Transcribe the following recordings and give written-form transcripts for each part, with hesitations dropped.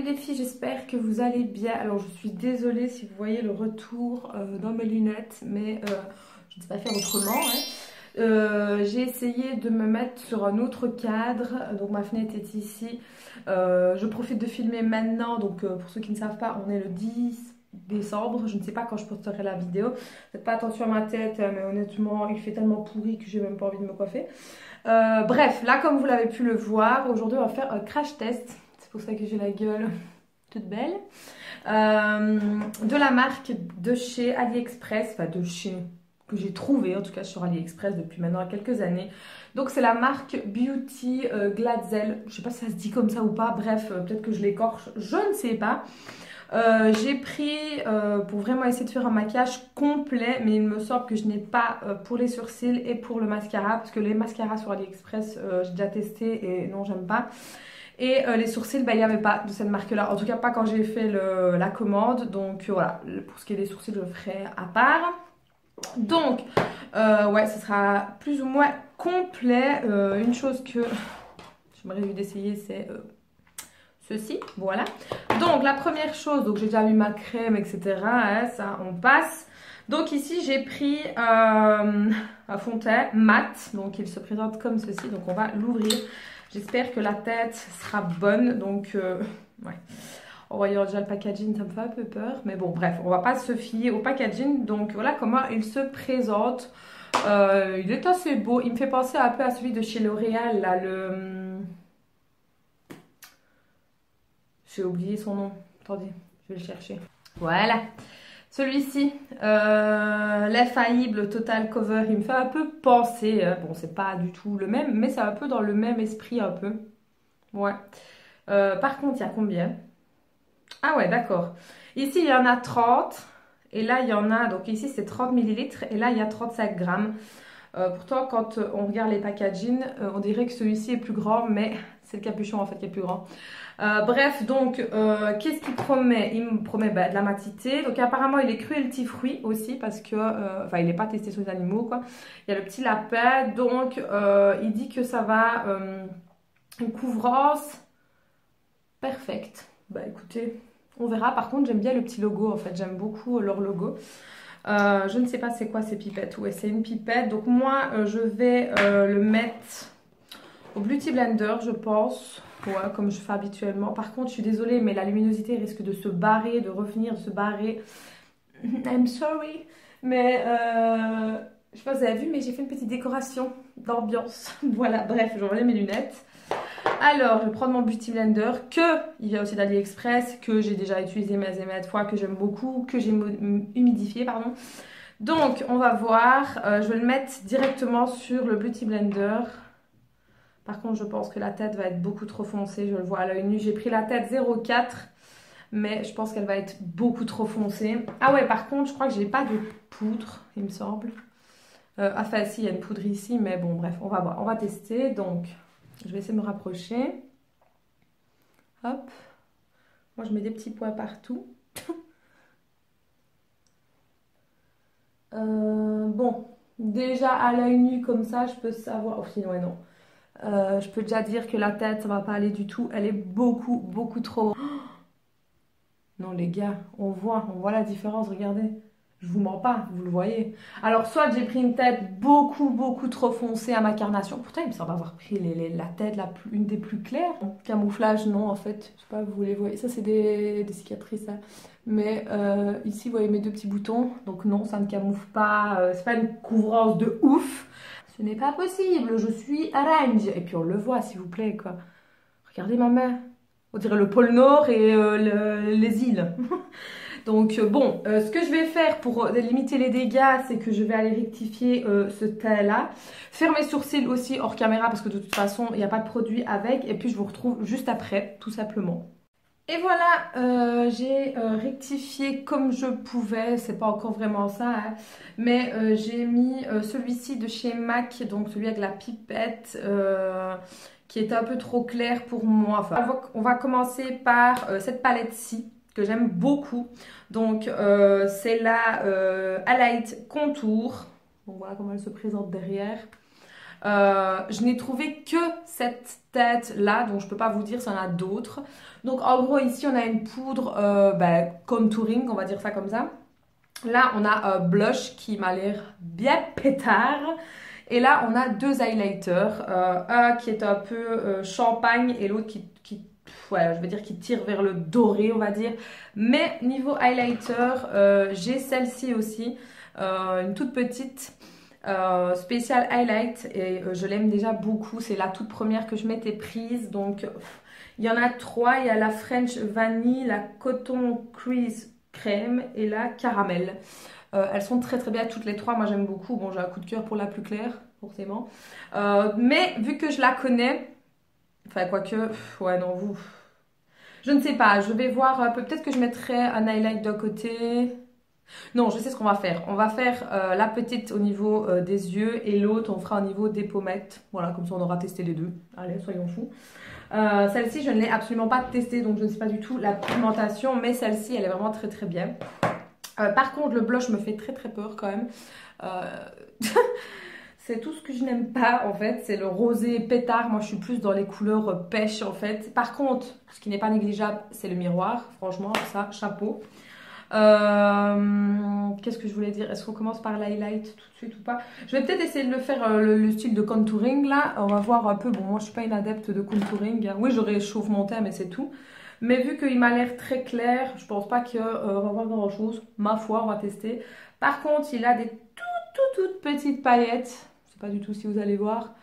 les filles, j'espère que vous allez bien. Alors je suis désolée si vous voyez le retour dans mes lunettes, mais je ne sais pas faire autrement. Hein. J'ai essayé de me mettre sur un autre cadre, donc ma fenêtre est ici. Je profite de filmer maintenant, donc pour ceux qui ne savent pas, on est le 10 décembre, je ne sais pas quand je posterai la vidéo. Faites pas attention à ma tête, mais honnêtement il fait tellement pourri que j'ai même pas envie de me coiffer. Bref, là comme vous l'avez pu le voir, aujourd'hui on va faire un crash test. C'est pour ça que j'ai la gueule toute belle. De la marque de chez AliExpress, enfin de chez, que j'ai trouvé en tout cas sur AliExpress depuis maintenant quelques années. Donc c'est la marque Beauty Glatzel. Je sais pas si ça se dit comme ça ou pas, bref, peut-être que je l'écorche, je ne sais pas. J'ai pris pour vraiment essayer de faire un maquillage complet, mais il me semble que je n'ai pas pour les sourcils et pour le mascara, parce que les mascaras sur AliExpress, j'ai déjà testé et non, j'aime pas. Et les sourcils, bah, il n'y avait pas de cette marque-là, en tout cas pas quand j'ai fait la commande, donc voilà, pour ce qui est des sourcils, je le ferai à part. Donc, ouais, ce sera plus ou moins complet. Une chose que j'aimerais lui d'essayer, c'est... ceci, voilà. Donc la première chose, donc j'ai déjà mis ma crème, etc. Hein, ça, on passe. Donc ici j'ai pris un fond de teint mat, donc il se présente comme ceci. Donc on va l'ouvrir. J'espère que la tête sera bonne. Donc ouais. En voyant déjà le packaging, ça me fait un peu peur. Mais bon, bref, on va pas se fier au packaging. Donc voilà comment il se présente. Il est assez beau. Il me fait penser un peu à celui de chez L'Oréal, là, le... J'ai oublié son nom. Attendez, je vais le chercher. Voilà. Celui-ci, l'infaillible Total Cover, il me fait un peu penser. Bon, c'est pas du tout le même, mais c'est un peu dans le même esprit un peu. Ouais. Par contre, il y a combien? Ah ouais, d'accord. Ici, il y en a 30. Et là, il y en a... Donc ici, c'est 30 millilitres. Et là, il y a 35 grammes. Pourtant, quand on regarde les packaging, on dirait que celui-ci est plus grand, mais c'est le capuchon en fait qui est plus grand. Bref, donc, qu'est-ce qu'il promet? Il me promet de la matité. Donc, apparemment, il est cruelty free aussi parce que, enfin, il n'est pas testé sur les animaux, quoi. Il y a le petit lapin. Donc, il dit que ça va une couvrance parfaite. Bah, écoutez, on verra. Par contre, j'aime bien le petit logo, en fait. J'aime beaucoup leur logo. Je ne sais pas c'est quoi ces pipettes. Ouais, c'est une pipette. Donc, moi, je vais le mettre au Beauty Blender, je pense. Ouais, comme je fais habituellement. Par contre, je suis désolée, mais la luminosité risque de se barrer, de revenir, de se barrer. I'm sorry. Mais je sais pas si vous avez vu, mais j'ai fait une petite décoration d'ambiance. Voilà, bref, je vais enlever mes lunettes. Alors, je vais prendre mon Beauty Blender, il vient aussi d'AliExpress, que j'ai déjà utilisé maintes et maintes fois, que j'aime beaucoup, que j'ai humidifié, pardon. Donc, on va voir. Je vais le mettre directement sur le Beauty Blender. Par contre, je pense que la tête va être beaucoup trop foncée. Je le vois à l'œil nu. J'ai pris la tête 0,4. Mais je pense qu'elle va être beaucoup trop foncée. Ah ouais, par contre, je crois que j'ai pas de poudre, il me semble. Enfin, si, il y a une poudre ici. Mais bon, bref, on va voir. On va tester. Donc, je vais essayer de me rapprocher. Hop. Moi, je mets des petits points partout. Bon, déjà à l'œil nu comme ça, je peux savoir... Oh, sinon, ouais, non. Je peux déjà dire que la tête, ça va pas aller du tout. Elle est beaucoup, beaucoup trop... Non, les gars, on voit la différence, regardez. Je vous mens pas, vous le voyez. Alors, soit j'ai pris une tête beaucoup, beaucoup trop foncée à ma carnation. Pourtant, il me semble avoir pris la tête une des plus claires. Camouflage, non, en fait. Je sais pas, vous les voyez. Ça, c'est des cicatrices, hein. Mais ici, vous voyez mes deux petits boutons. Donc non, ça ne camoufle pas. C'est pas une couvrance de ouf. Ce n'est pas possible, je suis orange. Et puis on le voit, s'il vous plaît, quoi. Regardez ma main. On dirait le pôle Nord et les îles. Donc bon, ce que je vais faire pour limiter les dégâts, c'est que je vais aller rectifier ce teint-là. Faire mes sourcils aussi hors caméra parce que de toute façon, il n'y a pas de produit avec. Et puis je vous retrouve juste après, tout simplement. Et voilà, j'ai rectifié comme je pouvais, c'est pas encore vraiment ça, hein, mais j'ai mis celui-ci de chez MAC, donc celui avec la pipette, qui est un peu trop clair pour moi. Enfin, on va commencer par cette palette-ci, que j'aime beaucoup. Donc, c'est la Highlight Contour. Donc, voilà comment elle se présente derrière. Je n'ai trouvé que cette tête là, donc je peux pas vous dire s'il y en a d'autres. Donc en gros ici on a une poudre contouring, on va dire ça comme ça. Là on a un blush qui m'a l'air bien pétard. Et là on a deux highlighters, un qui est un peu champagne et l'autre ouais, je veux dire qui tire vers le doré on va dire. Mais niveau highlighter, j'ai celle-ci aussi, une toute petite. Spécial highlight et je l'aime déjà beaucoup, c'est la toute première que je m'étais prise, donc il y en a trois, il y a la French Vanille, la Coton Crease Crème et la Caramel. Elles sont très très bien toutes les trois, moi j'aime beaucoup, bon j'ai un coup de cœur pour la plus claire forcément, mais vu que je la connais, enfin quoique, ouais non vous, je ne sais pas, je vais voir un peu, peut-être que je mettrai un highlight d'un côté. Non, je sais ce qu'on va faire. On va faire la petite au niveau des yeux et l'autre, on fera au niveau des pommettes. Voilà, comme ça on aura testé les deux. Allez, soyons fous. Celle-ci, je ne l'ai absolument pas testée, donc je ne sais pas du tout la pigmentation, mais celle-ci, elle est vraiment très très bien. Par contre, le blush me fait très très peur quand même. C'est tout ce que je n'aime pas en fait, c'est le rosé pétard. Moi je suis plus dans les couleurs pêche en fait. Par contre, ce qui n'est pas négligeable, c'est le miroir. Franchement, ça, chapeau. Qu'est-ce que je voulais dire? Est-ce qu'on commence par l'highlight tout de suite ou pas? Je vais peut-être essayer de le faire le style de contouring là. On va voir un peu. Bon, moi je suis pas une adepte de contouring. Oui, je réchauffe mon teint, mais c'est tout. Mais vu qu'il m'a l'air très clair, je pense pas qu'on va voir grand chose. Ma foi, on va tester. Par contre, il a des toutes petites paillettes. Je sais pas du tout si vous allez voir.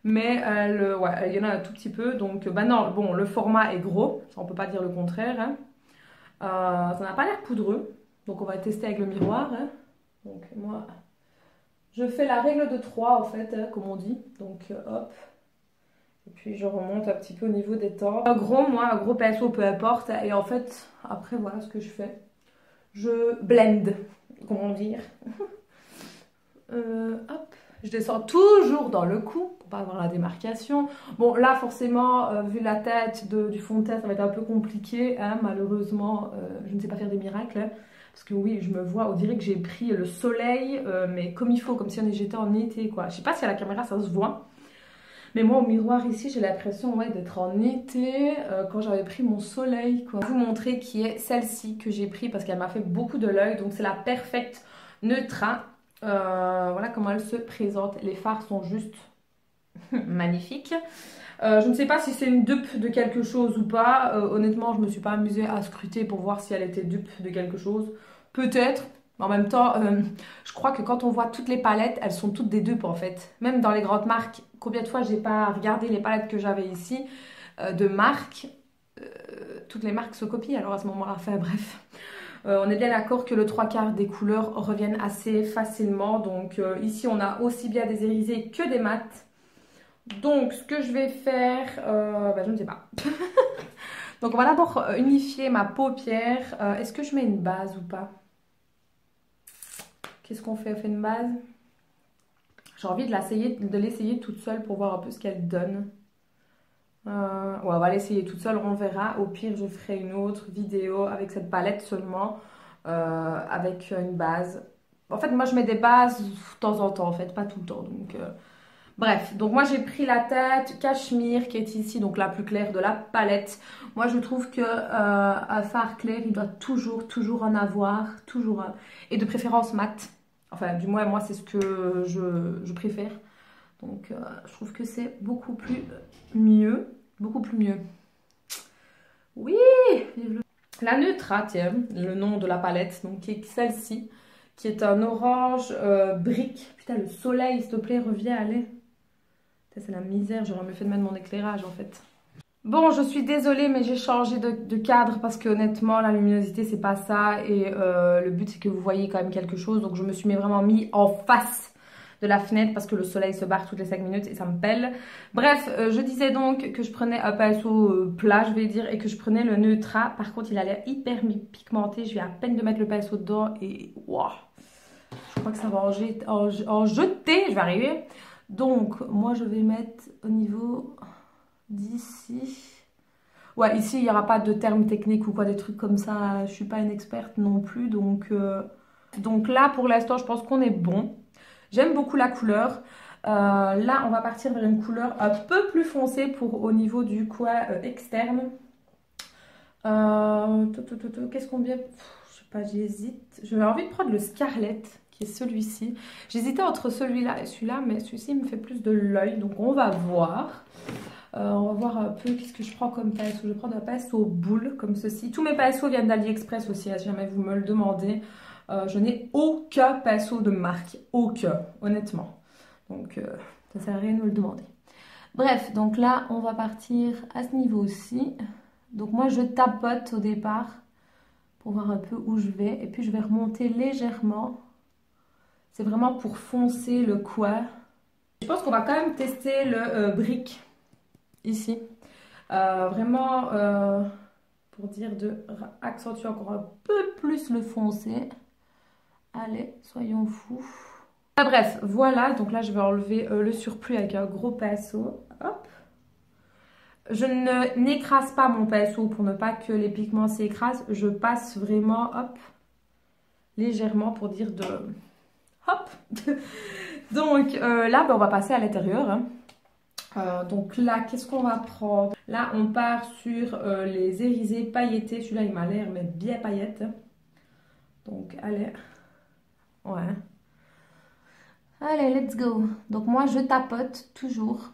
Mais ouais, il y en a un tout petit peu. Donc, bah non, bon, le format est gros. Ça, on peut pas dire le contraire. Hein. Ça n'a pas l'air poudreux, donc on va tester avec le miroir. Hein. Donc moi, je fais la règle de 3 en fait, hein, comme on dit. Donc hop, et puis je remonte un petit peu au niveau des temps. Un gros pinceau, peu importe. Et en fait, après voilà ce que je fais. Je blend, comment dire. Hop. Je descends toujours dans le cou pour pas avoir la démarcation. Bon là forcément vu la tête du fond de teint ça va être un peu compliqué hein, malheureusement je ne sais pas faire des miracles hein, parce que oui je me vois, on dirait que j'ai pris le soleil mais comme il faut, comme si j'étais en été quoi. Je sais pas si à la caméra ça se voit mais moi au miroir ici j'ai l'impression ouais, d'être en été quand j'avais pris mon soleil quoi. Je vais vous montrer qui est celle-ci que j'ai pris parce qu'elle m'a fait beaucoup de l'œil, donc c'est la Perfect Neutra. Voilà comment elle se présente. Les fards sont juste magnifiques. Je ne sais pas si c'est une dupe de quelque chose ou pas. Honnêtement, je ne me suis pas amusée à scruter pour voir si elle était dupe de quelque chose. Peut-être. En même temps, je crois que quand on voit toutes les palettes, elles sont toutes des dupes en fait. Même dans les grandes marques, combien de fois j'ai pas regardé les palettes que j'avais ici de marques. Toutes les marques se copient alors à ce moment-là. Enfin bref. On est bien d'accord que le 3/4 des couleurs reviennent assez facilement. Donc ici, on a aussi bien des irisés que des mats. Donc ce que je vais faire, je ne sais pas. Donc on va d'abord unifier ma paupière. Est-ce que je mets une base ou pas? Qu'est-ce qu'on fait? On fait une base? J'ai envie de l'essayer toute seule pour voir un peu ce qu'elle donne. Ouais, on va l'essayer toute seule, on verra. Au pire, je ferai une autre vidéo avec cette palette seulement, avec une base. En fait, moi, je mets des bases de temps en temps, en fait, pas tout le temps. Donc, bref, donc moi, j'ai pris la tête cachemire qui est ici, donc la plus claire de la palette. Moi, je trouve que un fard clair, il doit toujours en avoir, toujours un. Et de préférence mat. Enfin, du moins, moi, c'est ce que je préfère. Donc, je trouve que c'est beaucoup plus mieux. Beaucoup plus mieux. Oui! La Neutra, tiens, le nom de la palette, donc qui est celle-ci, qui est un orange brique. Putain, le soleil, s'il te plaît, reviens, allez. C'est la misère, j'aurais mieux fait de mettre mon éclairage, en fait. Bon, je suis désolée, mais j'ai changé de cadre parce que honnêtement, la luminosité, c'est pas ça. Et le but, c'est que vous voyez quand même quelque chose. Donc, je me suis vraiment mis en face de la fenêtre parce que le soleil se barre toutes les 5 minutes et ça me pèle. Bref, je disais donc que je prenais un pinceau plat, je vais dire, et que je prenais le Neutra. Par contre, il a l'air hyper pigmenté. Je viens à peine de mettre le pinceau dedans et waouh, je crois que ça va en jeter. Je vais arriver. Donc, moi, je vais mettre au niveau d'ici. Ouais, ici, il n'y aura pas de termes techniques ou quoi, des trucs comme ça. Je suis pas une experte non plus. Donc là, pour l'instant, je pense qu'on est bon. J'aime beaucoup la couleur. Là, on va partir vers une couleur un peu plus foncée pour au niveau du coin externe. Qu'est-ce qu'on vient... Je sais pas, j'hésite. J'avais envie de prendre le Scarlet, qui est celui-ci. J'hésitais entre celui-là et celui-là, mais celui-ci me fait plus de l'œil, donc on va voir. On va voir un peu qu'est-ce que je prends comme pinceau. Je vais prendre un pinceau boule comme ceci. Tous mes pinceaux viennent d'AliExpress aussi, si jamais vous me le demandez. Je n'ai aucun pinceau de marque, aucun, honnêtement. Donc ça sert à rien de me le demander. Bref, donc là on va partir à ce niveau-ci. Donc moi je tapote au départ pour voir un peu où je vais. Et puis je vais remonter légèrement. C'est vraiment pour foncer le coin. Je pense qu'on va quand même tester le brick ici. Vraiment pour dire de accentuer encore un peu plus le foncé. Allez, soyons fous. Bref, voilà. Donc là je vais enlever le surplus avec un gros pinceau. Hop. Je n'écrase pas mon pinceau pour ne pas que les pigments s'écrasent. Je passe vraiment, hop, légèrement pour dire de... Hop. Donc là, ben, on va passer à l'intérieur. Hein. Donc là, qu'est-ce qu'on va prendre? Là, on part sur les irisés pailletés. Celui-là, il m'a l'air mais bien paillette. Donc, allez. Ouais. Allez, let's go. Donc moi, je tapote toujours.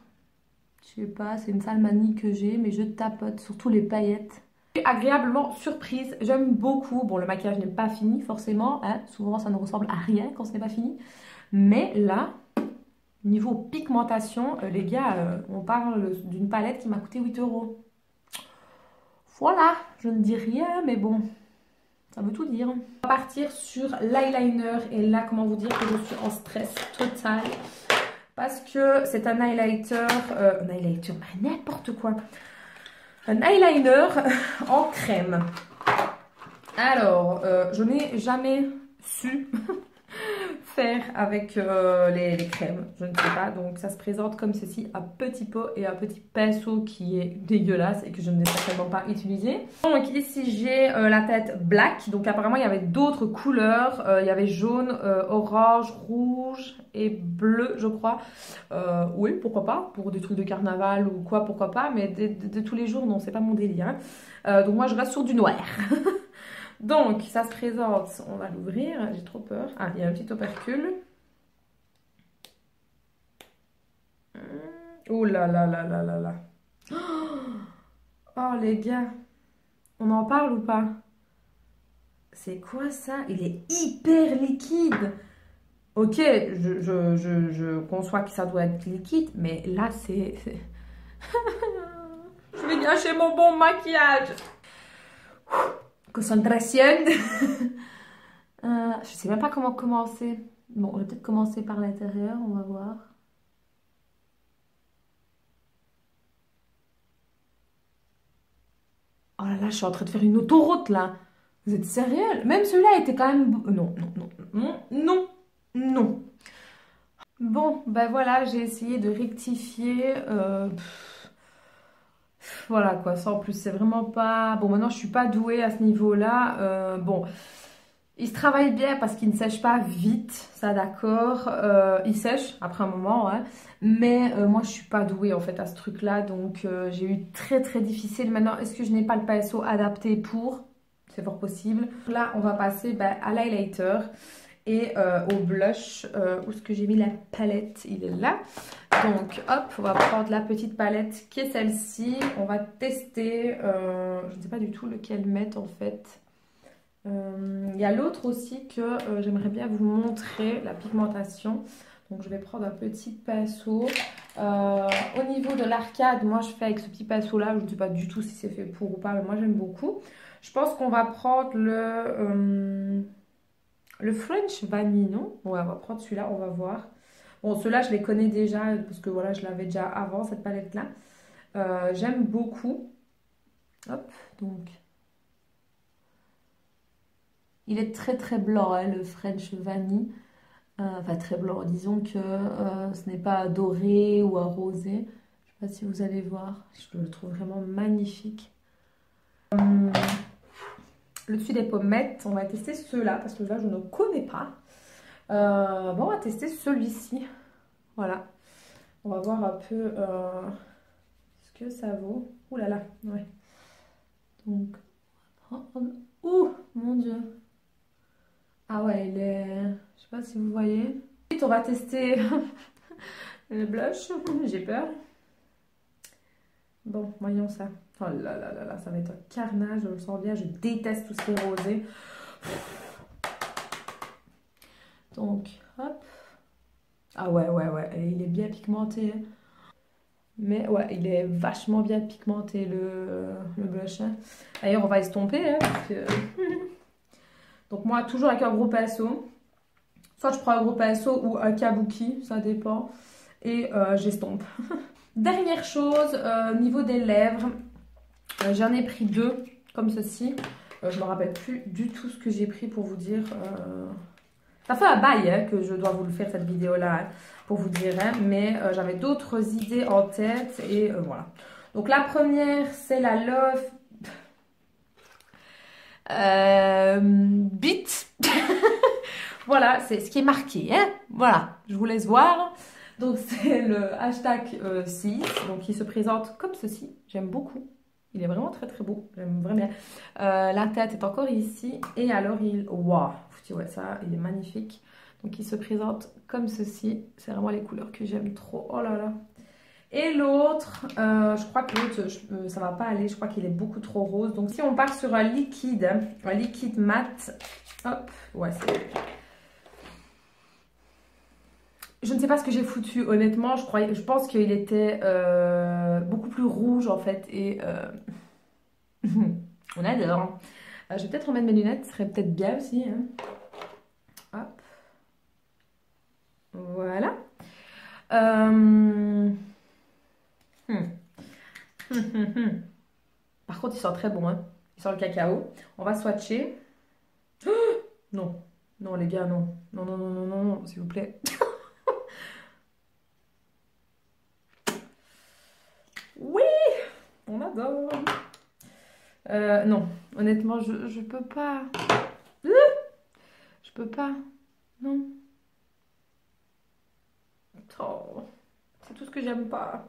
Je sais pas, c'est une sale manie que j'ai, mais je tapote, surtout les paillettes. Agréablement surprise, j'aime beaucoup. Bon, le maquillage n'est pas fini forcément, hein. Souvent ça ne ressemble à rien quand ce n'est pas fini. Mais là, niveau pigmentation, les gars, on parle d'une palette qui m'a coûté 8 €. Voilà, je ne dis rien, mais bon, ça veut tout dire. On va partir sur l'eyeliner, et là, comment vous dire que je suis en stress total. Parce que c'est un highlighter, n'importe quoi. Un eyeliner en crème. Alors, je n'ai jamais su faire avec les crèmes. Je ne sais pas. Donc, ça se présente comme ceci. Un petit pot et un petit pinceau qui est dégueulasse et que je ne vais certainement pas utiliser. Donc, ici, j'ai la tête black. Donc, apparemment, il y avait d'autres couleurs. Il y avait jaune, orange, rouge et bleu, je crois. Oui, pourquoi pas. Pour des trucs de carnaval ou quoi, pourquoi pas. Mais de tous les jours, non, c'est pas mon délire. Hein. Donc, moi, je reste sur du noir. Donc, ça se présente, on va l'ouvrir, j'ai trop peur. Ah, il y a un petit opercule. Oh là là là là là là. Oh les gars, on en parle ou pas? C'est quoi ça? Il est hyper liquide. Ok, je conçois que ça doit être liquide, mais là c'est... Je vais gâcher mon bon maquillage. Concentration. Je sais même pas comment commencer. Bon, je vais peut-être commencer par l'intérieur, on va voir. Oh là là, je suis en train de faire une autoroute là. Vous êtes sérieux? Même celui-là était quand même... Non, non, non, non, non, non. Bon, ben voilà, j'ai essayé de rectifier. Voilà quoi, sans plus, c'est vraiment pas... Bon, maintenant je suis pas douée à ce niveau-là. Bon, il se travaille bien parce qu'il ne sèche pas vite, ça d'accord. Il sèche après un moment, hein. Mais moi je suis pas douée en fait à ce truc-là. Donc j'ai eu très très difficile. Maintenant, est-ce que je n'ai pas le pinceau adapté pour? C'est fort possible. Là, on va passer à l'highlighter. Et au blush, où est-ce que j'ai mis la palette? Il est là. Donc hop, on va prendre la petite palette qui est celle-ci. On va tester, je ne sais pas du tout lequel mettre en fait. Il y a l'autre aussi que j'aimerais bien vous montrer, la pigmentation. Donc je vais prendre un petit pinceau. Au niveau de l'arcade, moi je fais avec ce petit pinceau là. Je ne sais pas du tout si c'est fait pour ou pas, mais moi j'aime beaucoup. Je pense qu'on va prendre le French Vanille, non? Ouais, on va prendre celui-là, on va voir. Bon, ceux-là, je les connais déjà, parce que voilà, je l'avais déjà avant, cette palette-là. J'aime beaucoup. Hop, donc. Il est très très blanc, hein, le French Vanille. Enfin, très blanc. Disons que ce n'est pas doré ou un rosé. Je ne sais pas si vous allez voir. Je le trouve vraiment magnifique. Le dessus des pommettes, on va tester ceux-là parce que là je ne connais pas. Bon, on va tester celui-ci. Voilà. On va voir un peu ce que ça vaut. Ouh là là, ouais. Donc, ouh, mon Dieu. Ah ouais, il est... Je sais pas si vous voyez. Ensuite, on va tester le blush. J'ai peur. Bon, voyons ça. Oh là là là là, ça va être un carnage, je le sens bien. Je déteste tout ce qui est rosé. Donc, hop. Ah ouais, ouais, ouais, il est bien pigmenté. Mais ouais, il est vachement bien pigmenté le blush. D'ailleurs, on va estomper. Hein, parce que... Donc moi, toujours avec un gros pinceau. Soit je prends un gros pinceau ou un kabuki, ça dépend. Et j'estompe. Dernière chose, au niveau des lèvres, j'en ai pris 2, comme ceci. Je ne me rappelle plus du tout ce que j'ai pris pour vous dire. Ça fait un bail hein, que je dois vous le faire cette vidéo-là, hein, pour vous dire. Hein, mais j'avais d'autres idées en tête et voilà. Donc la première, c'est la Love Beat. Voilà, c'est ce qui est marqué. Hein, voilà, je vous laisse voir. Donc c'est le hashtag 6, donc il se présente comme ceci. J'aime beaucoup. Il est vraiment très très beau. J'aime vraiment bien. La tête est encore ici. Et alors il... Waouh! Ouais, ça, il est magnifique. Donc il se présente comme ceci. C'est vraiment les couleurs que j'aime trop. Oh là là! Et l'autre, je crois que l'autre, ça va pas aller. Je crois qu'il est beaucoup trop rose. Donc si on part sur un liquide mat, hop, ouais, c'est... Je ne sais pas ce que j'ai foutu, honnêtement, je pense qu'il était beaucoup plus rouge en fait et on adore. Je vais peut-être remettre mes lunettes, ce serait peut-être bien aussi. Hein. Hop. Voilà. Par contre, il sent très bon, hein. Il sent le cacao. On va swatcher. Oh non, non les gars, non. Non, non, non, non, non, non, s'il vous plaît. Oui, on adore. Non, honnêtement, je peux pas. Je peux pas. Non. Oh, c'est tout ce que j'aime pas.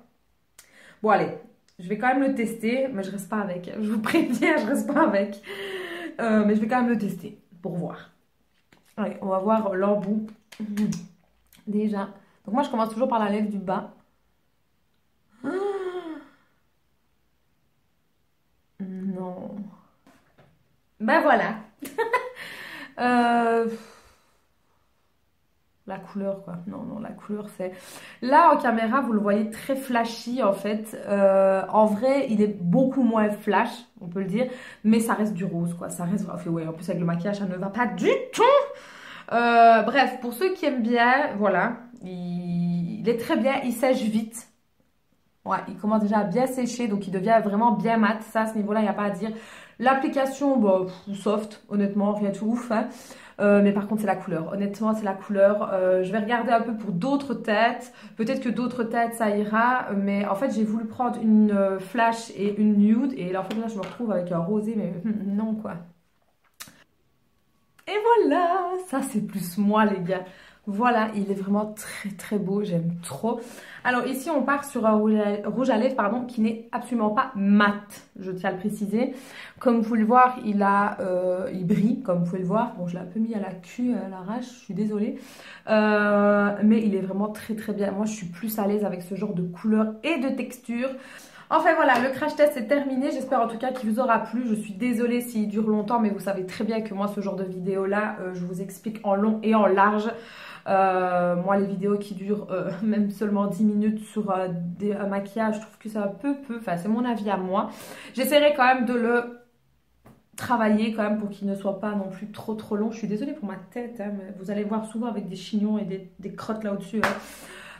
Bon, allez, je vais quand même le tester, mais je reste pas avec. Je vous préviens, je reste pas avec. Mais je vais quand même le tester pour voir. Allez, on va voir l'embout. Déjà. Donc, moi, je commence toujours par la lèvre du bas. Non. Ben voilà. La couleur, quoi. Non, non, la couleur, c'est... Là, en caméra, vous le voyez très flashy, en fait. En vrai, il est beaucoup moins flash, on peut le dire. Mais ça reste du rose, quoi. Ça reste... Enfin, ouais, en plus, avec le maquillage, ça ne va pas du tout. Bref, pour ceux qui aiment bien, voilà. Il est très bien, il sèche vite. Ouais, il commence déjà à bien sécher, donc il devient vraiment bien mat. Ça, à ce niveau-là, il n'y a pas à dire. L'application, bah, soft, honnêtement, rien de ouf. Hein. Mais par contre, c'est la couleur. Honnêtement, c'est la couleur. Je vais regarder un peu pour d'autres têtes. Peut-être que d'autres têtes, ça ira. Mais en fait, j'ai voulu prendre une flash et une nude. Et là, en fait, là, je me retrouve avec un rosé, mais non, quoi. Et voilà, ça, c'est plus moi, les gars. Voilà, il est vraiment très très beau, j'aime trop. Alors ici on part sur un rouge à lèvres pardon, qui n'est absolument pas mat, je tiens à le préciser. Comme vous pouvez le voir, il brille, comme vous pouvez le voir. Bon, je l'ai un peu mis à la queue, à l'arrache, je suis désolée. Mais il est vraiment très très bien. Moi je suis plus à l'aise avec ce genre de couleur et de texture. Enfin voilà, le crash test est terminé. J'espère en tout cas qu'il vous aura plu. Je suis désolée s'il dure longtemps, mais vous savez très bien que moi, ce genre de vidéo-là, je vous explique en long et en large. Moi, les vidéos qui durent même seulement 10 minutes sur un maquillage, je trouve que c'est un peu peu. Enfin, c'est mon avis à moi. J'essaierai quand même de le travailler quand même pour qu'il ne soit pas non plus trop trop long. Je suis désolée pour ma tête, hein, mais vous allez voir souvent avec des chignons et des crottes là au-dessus. Hein.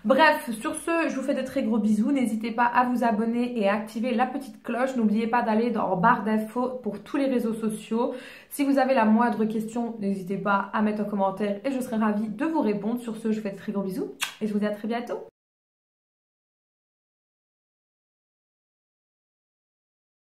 Bref, sur ce, je vous fais de très gros bisous. N'hésitez pas à vous abonner et à activer la petite cloche. N'oubliez pas d'aller en barre d'infos pour tous les réseaux sociaux. Si vous avez la moindre question, n'hésitez pas à mettre un commentaire et je serai ravie de vous répondre. Sur ce, je vous fais de très gros bisous et je vous dis à très bientôt.